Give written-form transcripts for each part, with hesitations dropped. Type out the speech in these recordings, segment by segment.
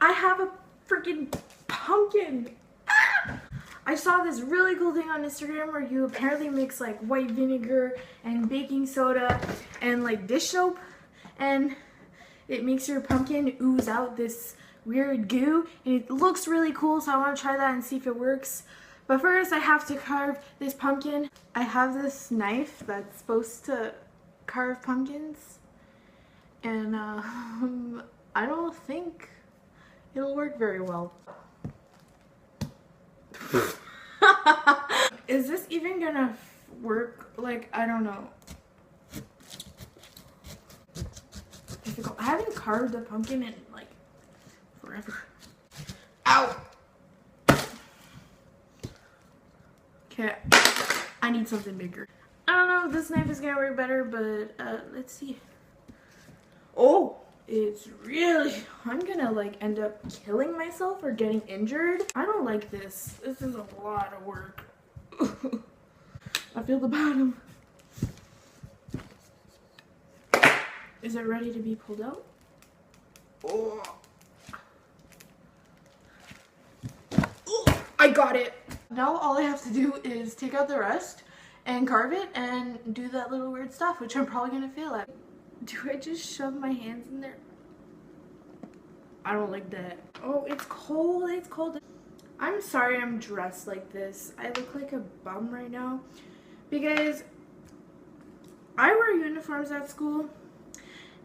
I have a freaking pumpkin. Ah! I saw this really cool thing on Instagram where you apparently mix like white vinegar and baking soda and like dish soap, and it makes your pumpkin ooze out this weird goo, and it looks really cool, so I want to try that and see if it works. But first I have to carve this pumpkin. I have this knife that's supposed to carve pumpkins, and I don't think it'll work very well. Is this even gonna work? Like, I don't know. Difficult. I haven't carved a pumpkin in like forever. Ow! Okay, I need something bigger. I don't know if this knife is gonna work better, but let's see. Oh, it's really, I'm gonna like end up killing myself or getting injured. I don't like this. This is a lot of work. I feel the bottom. Is it ready to be pulled out? Oh. I got it. Now all I have to do is take out the rest and carve it and do that little weird stuff, which I'm probably gonna fail at. Do I just shove my hands in there? I don't like that. Oh, it's cold. It's cold. I'm sorry I'm dressed like this. I look like a bum right now because I wear uniforms at school,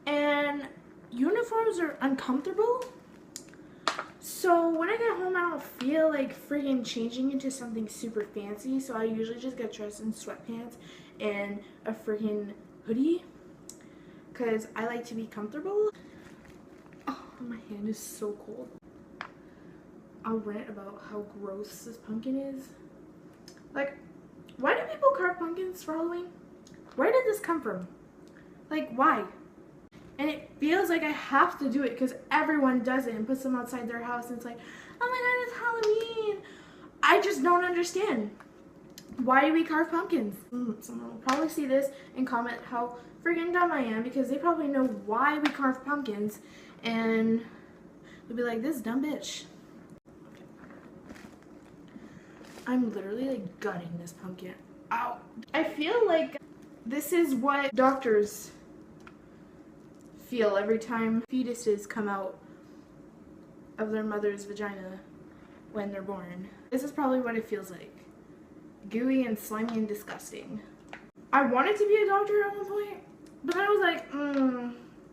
and uniforms are uncomfortable. So when I get home, I don't feel like freaking changing into something super fancy. So I usually just get dressed in sweatpants and a freaking hoodie because I like to be comfortable. Oh, my hand is so cold. I'll rant about how gross this pumpkin is. Like, why do people carve pumpkins for Halloween? Where did this come from? Like, why? And it feels like I have to do it because everyone does it and puts them outside their house, and it's like, oh my god, it's Halloween. I just don't understand. Why do we carve pumpkins? Someone will probably see this and comment how freaking dumb I am because they probably know why we carve pumpkins, and they'll be like, this dumb bitch. I'm literally like gutting this pumpkin. Ow. I feel like this is what doctors feel every time fetuses come out of their mother's vagina when they're born. This is probably what it feels like. Gooey and slimy and disgusting. I wanted to be a doctor at one point, but I was like,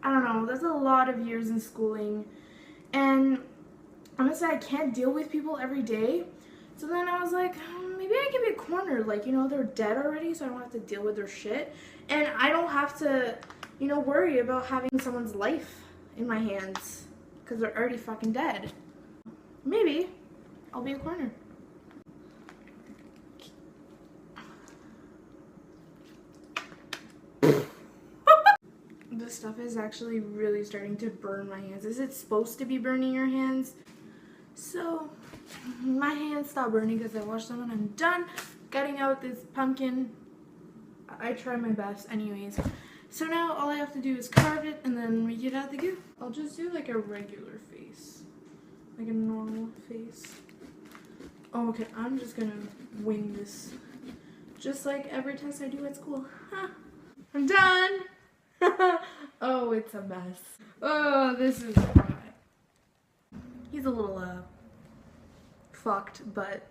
I don't know, that's a lot of years in schooling, and honestly I can't deal with people every day. So then I was like, maybe I can be cornered, like, you know, they're dead already, so I don't have to deal with their shit, and I don't have to, you know, worry about having someone's life in my hands because they're already fucking dead. Maybe I'll be a corner. This stuff is actually really starting to burn my hands. Is it supposed to be burning your hands? So my hands stop burning because I washed them and I'm done gutting out this pumpkin. I try my best anyways. So now all I have to do is carve it and then we get out the goo. I'll just do like a regular face. Like a normal face. Oh, okay, I'm just gonna wing this. Just like every test I do at school. Huh. I'm done! Oh, it's a mess. Oh, this is dry. He's a little, fucked, but,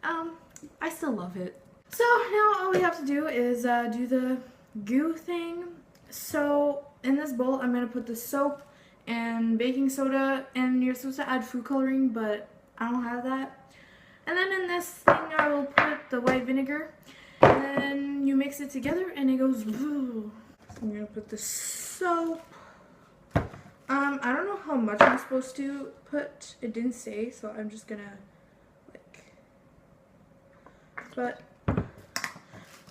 I still love it. So now all we have to do is, do the goo thing. So in this bowl, I'm gonna put the soap and baking soda, and you're supposed to add food coloring, but I don't have that. And then in this thing, I will put the white vinegar, and then you mix it together, and it goes, woo. I'm gonna put the soap. I don't know how much I'm supposed to put. It didn't say, so I'm just gonna, like, but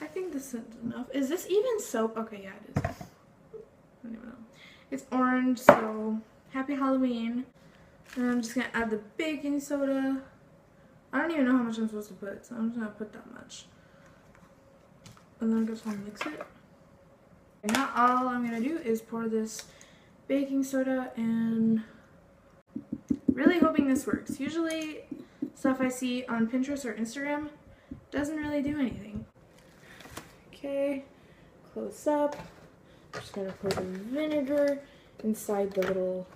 I think this is enough. Is this even soap? Okay, yeah, it is. I don't even know. It's orange, so happy Halloween. And I'm just gonna add the baking soda. I don't even know how much I'm supposed to put, so I'm just gonna put that much. And then I guess I'll mix it. And now all I'm gonna do is pour this baking soda and Really hoping this works. Usually stuff I see on Pinterest or Instagram doesn't really do anything. Okay, close up. Just gonna pour the vinegar inside the little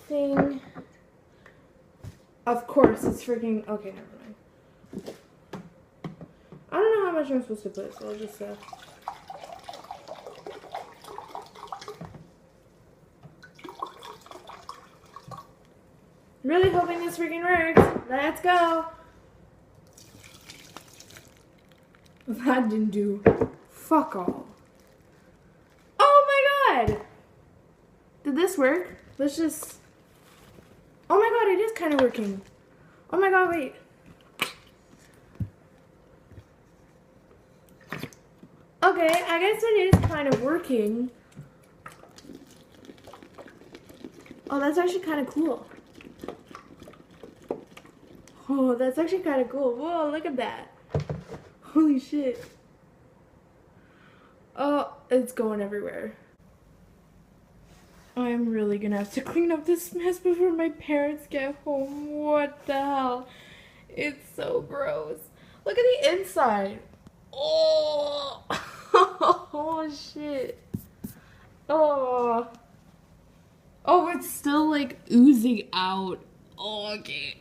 thing. Of course, it's freaking, okay, never mind. I don't know how much I'm supposed to put, so I'll just, really hoping this freaking works. Let's go. That didn't do fuck all. Oh my god! Did this work? Let's just... Oh my god, it is kind of working. Oh my god, wait. Okay, I guess it is kind of working. Oh, that's actually kind of cool. Oh, that's actually kind of cool. Whoa, look at that. Holy shit. Oh, it's going everywhere. I'm really gonna have to clean up this mess before my parents get home. What the hell? It's so gross. Look at the inside. Oh, oh shit. Oh. Oh, it's still like oozing out. Oh, okay.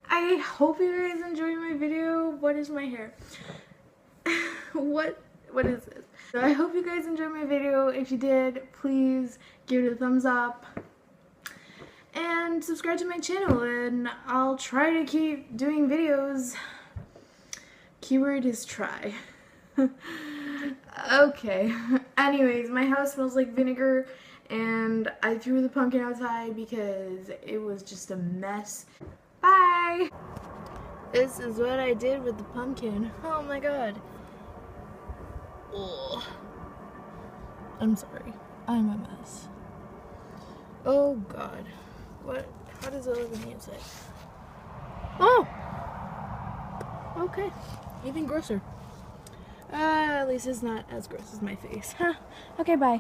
I hope you guys enjoyed my video. What is my hair? What is this? So I hope you guys enjoyed my video. If you did, please give it a thumbs up and subscribe to my channel, and I'll try to keep doing videos. Keyword is try. Okay. Anyways, my house smells like vinegar, and I threw the pumpkin outside because it was just a mess. Bye! This is what I did with the pumpkin. Oh my god. Ugh. I'm sorry. I'm a mess. Oh god. What? How does it look on the inside? Oh! Okay. Even grosser. At least it's not as gross as my face. Okay, bye.